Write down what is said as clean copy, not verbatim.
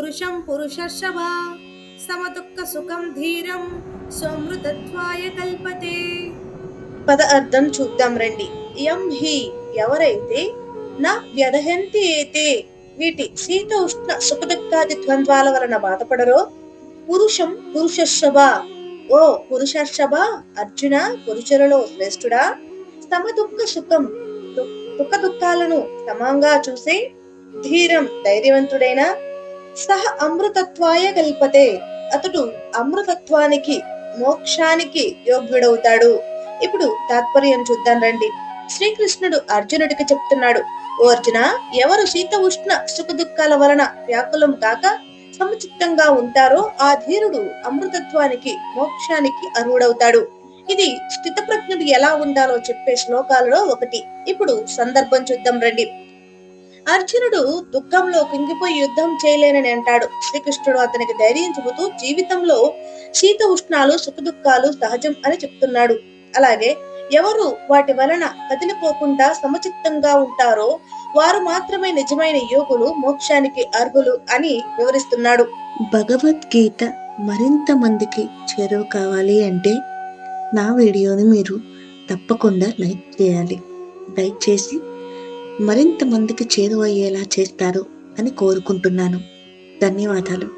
పురుషం పురుషర్షభ సమదుఃఖ సుఖం ధీరం సోమృతత్వాయ కల్పతే. పద అర్థం చూద్దాం రండి. యం హి ఎవరైతే నా వ్యధహంతి ఏతే వీటి శీత ఉష్ణ సుఖదుఃఖాది ద్వంద్వాల వలన బాధపడరో, పురుషం పురుషర్షభ ఓ పురుషర్షభ అర్జున పురుషులలో శ్రేష్ఠుడా, సమదుఃఖ సుఖం సుఖ దుఃఖాలను సమంగా చూసే ధీరం ధైర్యవంతుడైన సహ అమృతత్వాయ కల్పతే అతడు అమృతత్వానికి మోక్షానికి యోగ్యుడవుతాడు. ఇప్పుడు తాత్పర్యం చూద్దాం రండి. శ్రీకృష్ణుడు అర్జునుడికి చెప్తున్నాడు, ఓ అర్జున, ఎవరు శీత ఉష్ణ సుఖ దుఃఖాల వలన వ్యాకులం కాక సముచితంగా ఉంటారో ఆ ధీరుడు అమృతత్వానికి మోక్షానికి అర్హుడవుతాడు. ఇది స్థితప్రజ్ఞుడు ఎలా ఉండాలో చెప్పే శ్లోకాలలో ఒకటి. ఇప్పుడు సందర్భం చూద్దాం రండి. అర్జునుడు దుఃఖంలో కుంగిపోయి యుద్ధం చేయలేనని అంటాడు. శ్రీకృష్ణుడు అతనికి ధైర్యం చెబుతూ జీవితంలో శీత ఉష్ణాలు సుఖ దుఃఖాలు సహజం అని చెప్తున్నాడు. అలాగే ఎవరు వాటి వలన కదిలిపోకుండా సమచిత్తంగా ఉంటారో వారు మాత్రమే నిజమైన యోగులు, మోక్షానికి అర్హులు అని వివరిస్తున్నాడు. భగవద్గీత మరింత మందికి చేరువ కావాలి అంటే నా వీడియోని మీరు తప్పకుండా లైక్ చేయాలి. లైక్ చేసి మరింత మందికి చేరువయ్యేలా చేస్తారు అని కోరుకుంటున్నాను. ధన్యవాదాలు.